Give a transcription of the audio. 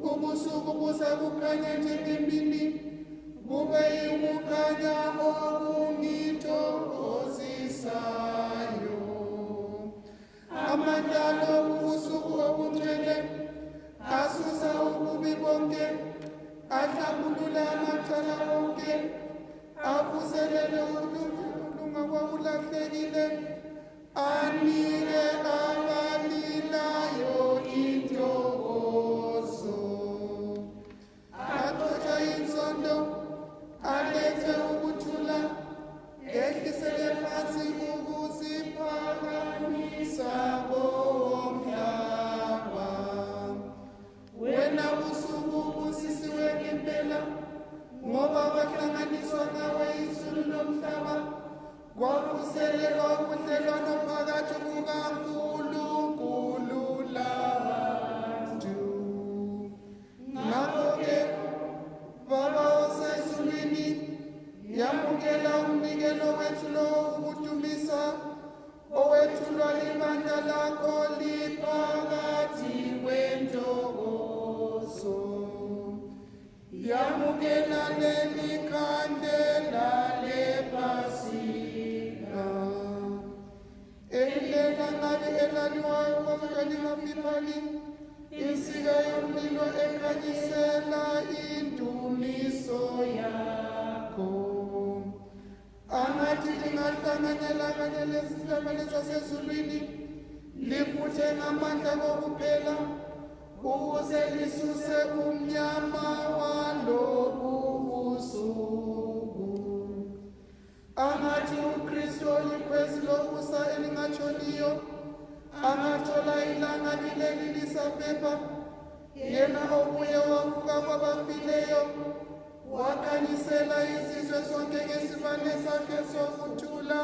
ubusuku busakukhanya njengemini, bube ukukhanya okungithokozisayo. Amandla obusuku obungcwele asusa ububi bonke, ahlambulula amacala onke, avuselele ukulunga kwakulahlekile, anike abalilayo intokozo. Axotsha inzondo, alethe ukuthula, ehlisele phansi ukuziphakamisa komhlaba. Wena busuku busisiwe ngempela, ngoba kwahlanganiswa nawe izulu lomhlaba, kwavuselelwa ubudlelwano phakathi kukaNkulunkulu labantu. Ngakho-ke, Baba osezulwini, yamukela umnikelo wethu lo ukudumisa, owethulwa libandla lakho liphakathi kwentokozo. Yamukela leli khandela lePhasika, ehilela ngabe elaliwayo kodwa lingafipali, insika yomlilo ekhanyisela indumiso yakho. Angathi lingahlanganyela kanye lesihlabane sasezulwini, lifuthe ngamandla kokuphela, ukuze lisuse umnyama walobu busuku. Angathi uKristu likhwezi lokusa elingatshoniyo, angathola ilanga lileli lisaphepha, yena obuye wavuka kwabafileyo, wakhanyisela izizwe zonke ngesibane sakhe sokuthula.